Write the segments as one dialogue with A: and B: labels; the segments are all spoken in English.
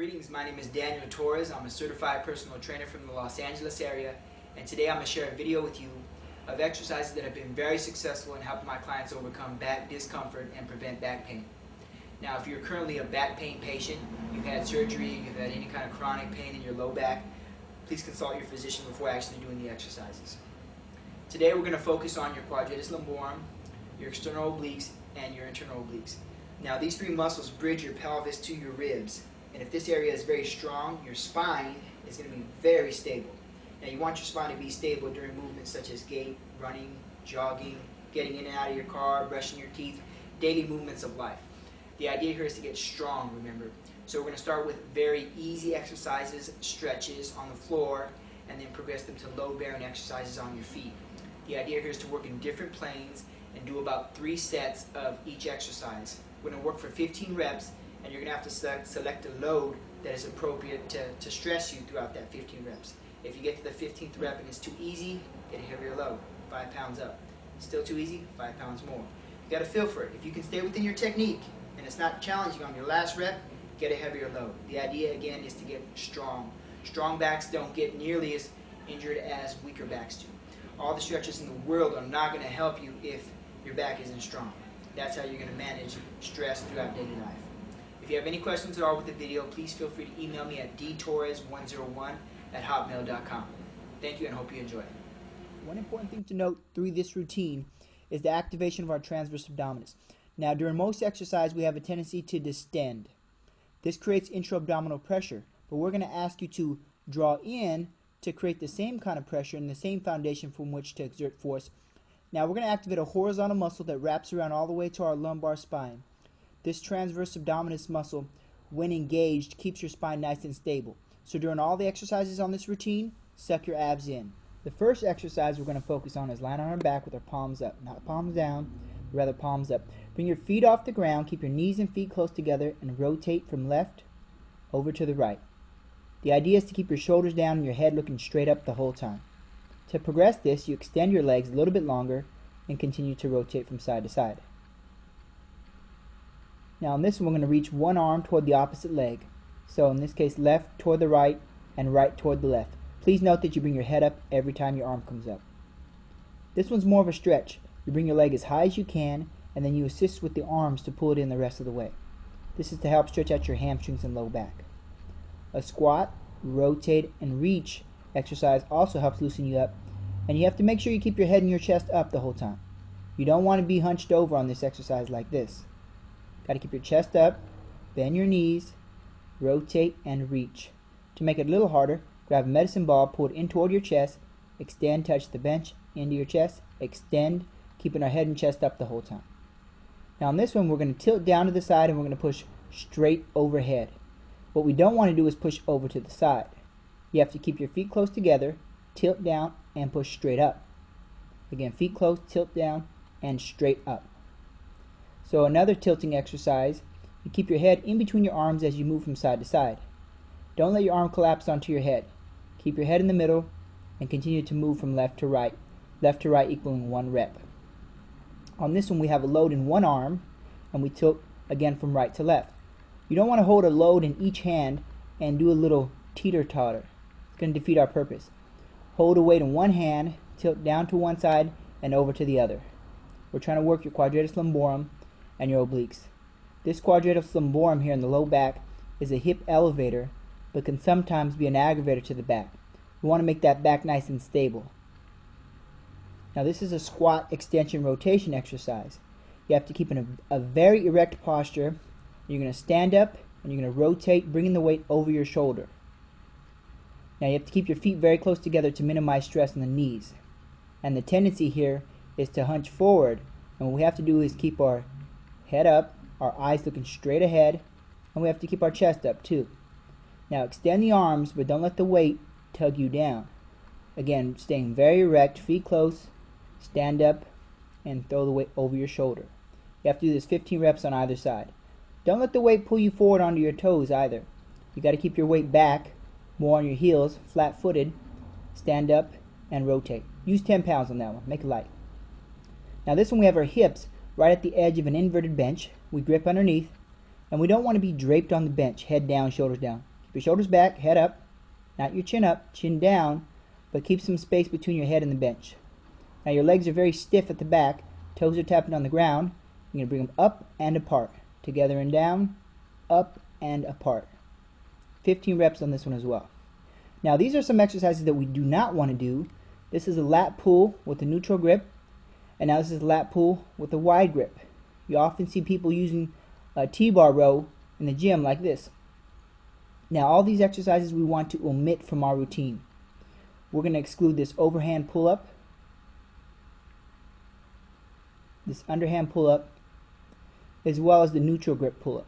A: Greetings, my name is Daniel Torres. I'm a certified personal trainer from the Los Angeles area, and today I'm going to share a video with you of exercises that have been very successful in helping my clients overcome back discomfort and prevent back pain. Now, if you're currently a back pain patient, you've had surgery, you've had any kind of chronic pain in your low back, please consult your physician before actually doing the exercises. Today we're going to focus on your quadratus lumborum, your external obliques, and your internal obliques. Now, these three muscles bridge your pelvis to your ribs. And if this area is very strong, your spine is going to be very stable. Now, you want your spine to be stable during movements such as gait, running, jogging, getting in and out of your car, brushing your teeth, daily movements of life. The idea here is to get strong, remember. So we're going to start with very easy exercises, stretches on the floor, and then progress them to load-bearing exercises on your feet. The idea here is to work in different planes and do about 3 sets of each exercise. We're going to work for 15 reps, and you're going to have to select a load that is appropriate to stress you throughout that 15 reps. If you get to the 15th rep and it's too easy, get a heavier load, 5 pounds up. Still too easy, 5 pounds more. You got to feel for it. If you can stay within your technique and it's not challenging on your last rep, get a heavier load. The idea again is to get strong. Strong backs don't get nearly as injured as weaker backs do. All the stretches in the world are not going to help you if your back isn't strong. That's how you're going to manage stress throughout daily life. If you have any questions at all with the video, please feel free to email me at dtorres101@hotmail.com. Thank you and hope you enjoy. One important thing to note through this routine is the activation of our transverse abdominis. Now, during most exercise, we have a tendency to distend. This creates intra-abdominal pressure, but we're going to ask you to draw in to create the same kind of pressure and the same foundation from which to exert force. Now, we're going to activate a horizontal muscle that wraps around all the way to our lumbar spine. This transverse abdominis muscle, when engaged, keeps your spine nice and stable. So during all the exercises on this routine, suck your abs in. The first exercise we're going to focus on is lying on our back with our palms up. Not palms down, but rather palms up. Bring your feet off the ground, keep your knees and feet close together, and rotate from left over to the right. The idea is to keep your shoulders down and your head looking straight up the whole time. To progress this, you extend your legs a little bit longer and continue to rotate from side to side. Now in this one, we're going to reach one arm toward the opposite leg. So in this case, left toward the right and right toward the left. Please note that you bring your head up every time your arm comes up. This one's more of a stretch. You bring your leg as high as you can, and then you assist with the arms to pull it in the rest of the way. This is to help stretch out your hamstrings and low back. A squat, rotate, and reach exercise also helps loosen you up, and you have to make sure you keep your head and your chest up the whole time. You don't want to be hunched over on this exercise like this. Got to keep your chest up, bend your knees, rotate, and reach. To make it a little harder, grab a medicine ball, pull it in toward your chest, extend, touch the bench, into your chest, extend, keeping our head and chest up the whole time. Now on this one, we're going to tilt down to the side and we're going to push straight overhead. What we don't want to do is push over to the side. You have to keep your feet close together, tilt down, and push straight up. Again, feet close, tilt down, and straight up. So another tilting exercise, you keep your head in between your arms as you move from side to side. Don't let your arm collapse onto your head. Keep your head in the middle and continue to move from left to right equaling 1 rep. On this one, we have a load in one arm and we tilt again from right to left. You don't want to hold a load in each hand and do a little teeter-totter. It's going to defeat our purpose. Hold a weight in one hand, tilt down to one side and over to the other. We're trying to work your quadratus lumborum and your obliques. This quadratus lumborum here in the low back is a hip elevator, but can sometimes be an aggravator to the back. We want to make that back nice and stable. Now this is a squat extension rotation exercise. You have to keep in a very erect posture. You're going to stand up and you're going to rotate, bringing the weight over your shoulder. Now you have to keep your feet very close together to minimize stress on the knees. And the tendency here is to hunch forward, and what we have to do is keep our head up, our eyes looking straight ahead, and we have to keep our chest up too. Now extend the arms, but don't let the weight tug you down. Again, staying very erect, feet close, stand up, and throw the weight over your shoulder. You have to do this 15 reps on either side. Don't let the weight pull you forward onto your toes either. You got to keep your weight back, more on your heels, flat-footed, stand up, and rotate. Use 10 pounds on that one. Make it light. Now this one, we have our hips right at the edge of an inverted bench. We grip underneath, and we don't want to be draped on the bench, head down, shoulders down. Keep your shoulders back, head up, not your chin up, chin down, but keep some space between your head and the bench. Now your legs are very stiff at the back, toes are tapping on the ground. You're going to bring them up and apart, together and down, up and apart. 15 reps on this one as well. Now these are some exercises that we do not want to do. This is a lat pull with a neutral grip, and now this is a lat pull with a wide grip. You often see people using a T-bar row in the gym like this. Now all these exercises we want to omit from our routine. We're going to exclude this overhand pull-up, this underhand pull-up, as well as the neutral grip pull-up.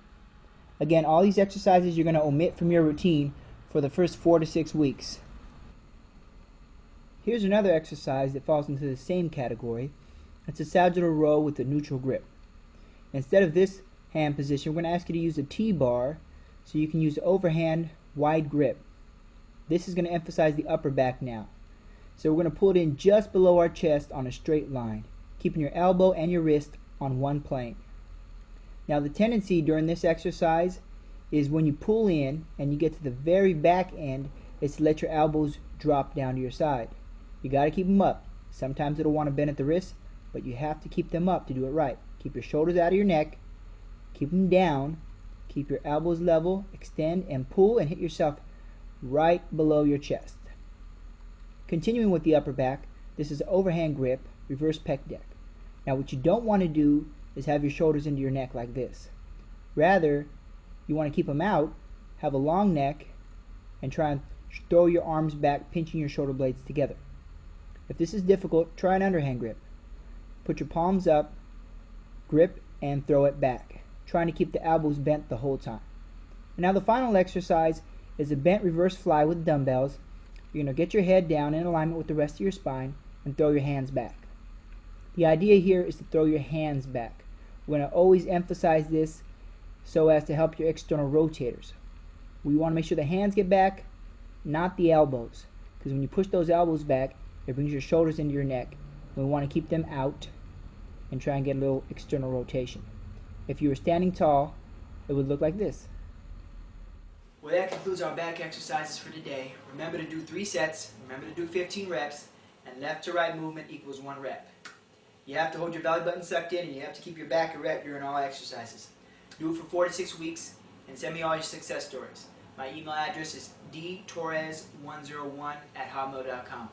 A: Again, all these exercises you're going to omit from your routine for the first 4 to 6 weeks. Here's another exercise that falls into the same category. It's a sagittal row with a neutral grip. Instead of this hand position, we're going to ask you to use a T-bar so you can use the overhand wide grip. This is going to emphasize the upper back now. So we're going to pull it in just below our chest on a straight line, keeping your elbow and your wrist on one plane. Now the tendency during this exercise is when you pull in and you get to the very back end, is to let your elbows drop down to your side. You got to keep them up. Sometimes it'll want to bend at the wrist, but you have to keep them up to do it right. Keep your shoulders out of your neck, keep them down, keep your elbows level, extend and pull and hit yourself right below your chest. Continuing with the upper back, this is overhand grip, reverse pec deck. Now what you don't want to do is have your shoulders into your neck like this. Rather, you want to keep them out, have a long neck, and try and throw your arms back, pinching your shoulder blades together. If this is difficult, try an underhand grip. Put your palms up, grip, and throw it back, trying to keep the elbows bent the whole time. And now the final exercise is a bent reverse fly with dumbbells. You're going to get your head down in alignment with the rest of your spine and throw your hands back. The idea here is to throw your hands back. We're going to always emphasize this so as to help your external rotators. We want to make sure the hands get back, not the elbows, because when you push those elbows back, it brings your shoulders into your neck. We want to keep them out and try and get a little external rotation. If you were standing tall, it would look like this. Well, that concludes our back exercises for today. Remember to do 3 sets, remember to do 15 reps, and left to right movement equals 1 rep. You have to hold your belly button sucked in, and you have to keep your back erect during all exercises. Do it for 4 to 6 weeks, and send me all your success stories. My email address is dtorres101@hotmail.com.